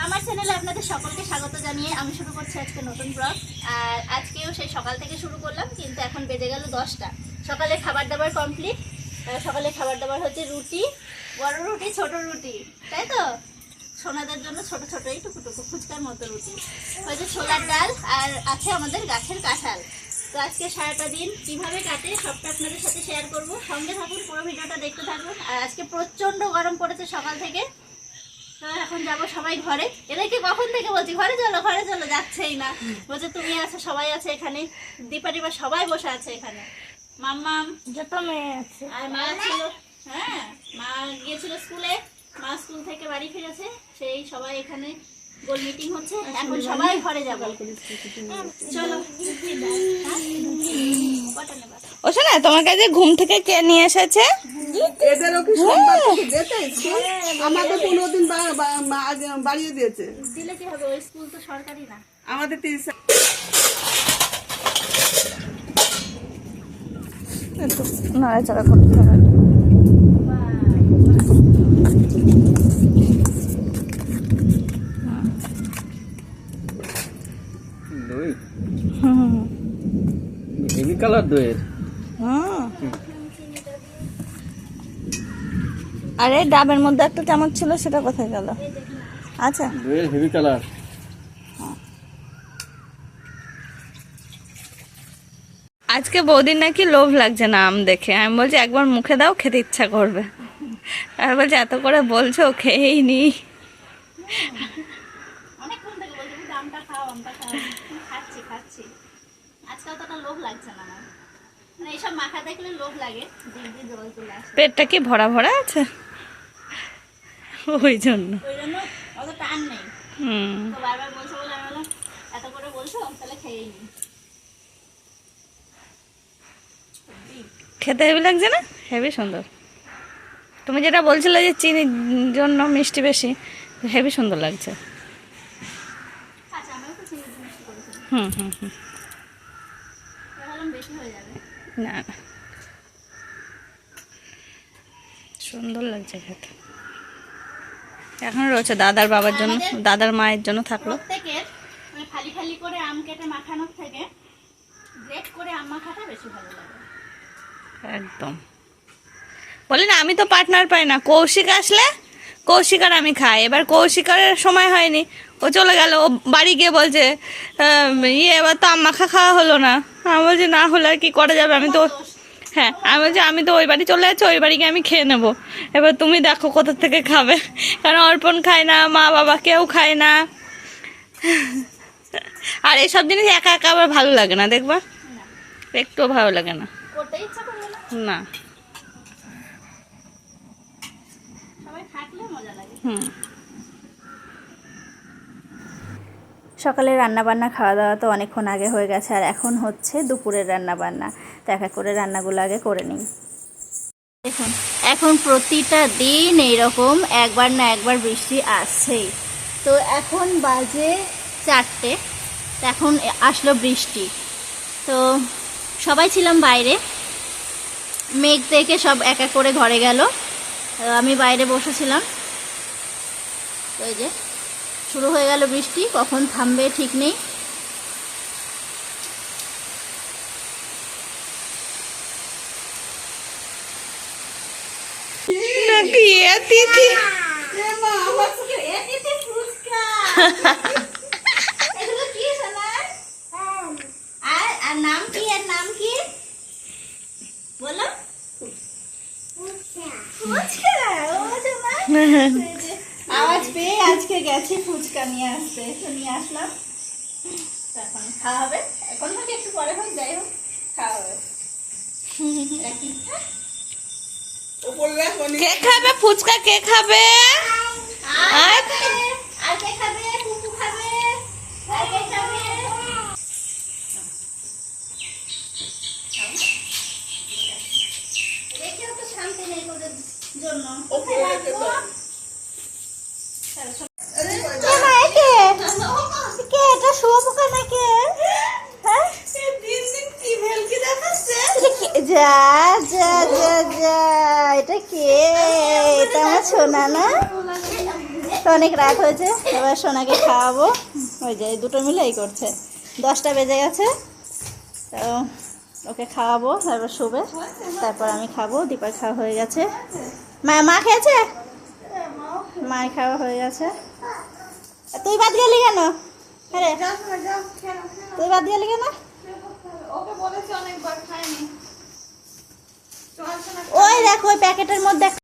আমার চ্যানেলে আপনাদের সকলকে স্বাগত জানিয়ে আমি শুরু করছি আজকে নতুন ব্লগ। আর আজকেও সেই সকাল থেকে শুরু করলাম, কিন্তু এখন বেজে গেল 10টা। সকালে খাবার দাবার কমপ্লিট। সকালে খাবার দাবার হচ্ছে রুটি, বড় রুটি, ছোট রুটি, তাই তো? সোনাদের জন্য ছোট ছোট এই টুকু ফুচকার মতো রুটি হয়েছে, ছোলার ডাল, আর আছে আমাদের গাছের কাঁঠাল। তো আজকে সারাটা দিন কিভাবে কাটে সবটা আপনাদের সাথে শেয়ার করব। সঙ্গে থাকুন, পুরো ভিডিওটা দেখতে থাকুন। আর আজকে প্রচণ্ড গরম পড়েছে সকাল থেকে। তো এখন যাবো সবাই ঘরে। এদেরকে কখন থেকে বলছি ঘরে চলো ঘরে চলো, যাচ্ছেই না। বলছে তুমি আছো, সবাই আছে এখানে, দীপা টিপা সবাই বসে আছে এখানে। মাম্মাম যত মেয়ে আছে আর মা ছিল, হ্যাঁ মা গিয়েছিল স্কুলে, মা স্কুল থেকে বাড়ি ফিরেছে, সেই সবাই এখানে গোল মিটিং হচ্ছে। এখন সবাই ঘরে যাবো, চলো। ও শোনা, তোমার কাছে ঘুম থেকে কে নিয়ে এসেছে? এদেরও কি সোমবার থেকে যেতে স্কুল? আমাদের 15 দিন বাড়িয়ে দিয়েছে। দিলে কি হবে, ওই স্কুল তো সরকারি না। আমাদের 30 নাড়াচাড়া করতে হবে। দই হেভি কালার দইয়ের। আরে ডাবের মধ্যে একটা চামচ ছিল, সেটা কোথায় গেল? আচ্ছা, দইয়ের হেভি কালার। আজকে বৌদির নাকি লোভ লাগছে না আম দেখে। আমি বলছি একবার মুখে দাও, খেতে ইচ্ছা করবে। আর বলছে এত করে বলছো, খেয়েই নি। অনেকক্ষণ থেকে বলছি আমটা খাও আমটা খাও, খাচ্ছি খাচ্ছি। আজকে অতটা লোভ লাগছে না আমার, মানে এইসব মাখা দেখলে লোভ লাগে, দিক দিয়ে জল চলে আসে। পেটটা কি ভরা ভরা আছে, ওই জন্য। ওই জন্য অত টান নেই। তো বারবার বলছো বলে আমি বললাম এত করে বলছো তাহলে খেয়েই নি। খেতে হেভি লাগছে না? হেভি সুন্দর। তুমি যেটা বলছিলে যে চিনির জন্য মিষ্টি বেশি, হেভি সুন্দর লাগছে। আচ্ছা আমিও তো চিনি মিষ্টি করেছি, হুম হুম হুম। ভাবলাম বেশি হয়ে যাবে। না না, সুন্দর লাগছে খেতে। এখন রয়েছে দাদার বাবার জন্য, দাদার মায়ের জন্য থাকলো। প্রত্যেকের মানে খালি খালি করে আম কেটে মাখানোর থেকে গ্রেট করে আম মাখাটা বেশি ভালো লাগে। একদম বলি না, আমি তো পার্টনার পাই না। কৌশিক আসলে কৌশিক আর আমি খাই। এবার কৌশিকার সময় হয়নি, ও চলে গেল। ও বাড়ি গিয়ে বলছে এবার তো আম মাখা খাওয়া হলো না। আমি বলছি না হলে আর কি করা যাবে, আমি তো হ্যাঁ আমি বলছি আমি তো ওই বাড়ি চলে যাচ্ছি, ওই বাড়ি গিয়ে আমি খেয়ে নেবো। এবার তুমি দেখো কোথা থেকে খাবে, কারণ অর্পণ খায় না, মা বাবা কেউ খায় না। আর এসব জিনিস একা একা আবার ভালো লাগে না, দেখবা একটুও ভালো লাগে না। করতে ইচ্ছা করবে না, না। সবাই থাকলে মজা লাগে। সকালে রান্নাবান্না খাওয়া দাওয়া তো অনেকক্ষণ আগে হয়ে গেছে, আর এখন হচ্ছে দুপুরের রান্নাবান্না। তো এক এক করে রান্নাগুলো আগে করে নিই। দেখুন এখন প্রতিটা দিন এইরকম একবার না একবার বৃষ্টি আসছেই। তো এখন বাজে 4টে, এখন আসলো বৃষ্টি। তো সবাই ছিলাম বাইরে, মেঘ দেখে সব এক এক করে ঘরে গেল, আমি বাইরে বসেছিলাম। তো এই যে শুরু হয়ে গেল বৃষ্টি, কখন থামবে ঠিক নেই। নাকি তিথি এগুলো কি সোনা? আর নাম কি, এর নাম কি বলো? ফুচকা। ও সোনা, আওয়াজ পেয়ে আজকে গেছে ফুচকা নিয়ে আসতে, তো নিয়ে আসলাম। এখন খাওয়া হবে, এখন থেকে একটু পরে হোক, যাই হোক খাওয়া হবে। রাখি। কে খাবে ফুচকা? কে খাবে? আর কে খাবে? কুকু খাবে? আর কে খাবে? রেখেও তো শান্তি নেই তোদের জন্য। এটা শুয়োপোকা নাকি? যা যা যা যা, এটা কে? এটা আমার সোনা না? তো অনেক রাত হয়েছে, এবার সোনাকে খাওয়াবো। ওই যে এই দুটো মিলে এই করছে, 10টা বেজে গেছে। তো ওকে খাওয়াবো, তারপর শুবে, তারপর আমি খাবো। দীপার খাওয়া হয়ে গেছে। মা খেয়েছে? মায়ের খাওয়া হয়ে গেছে। তুই বাদ গেলি কেন? হ্যাঁ, তুই বাদ গেলি কেন? ওই দেখ ওই প্যাকেটের মধ্যে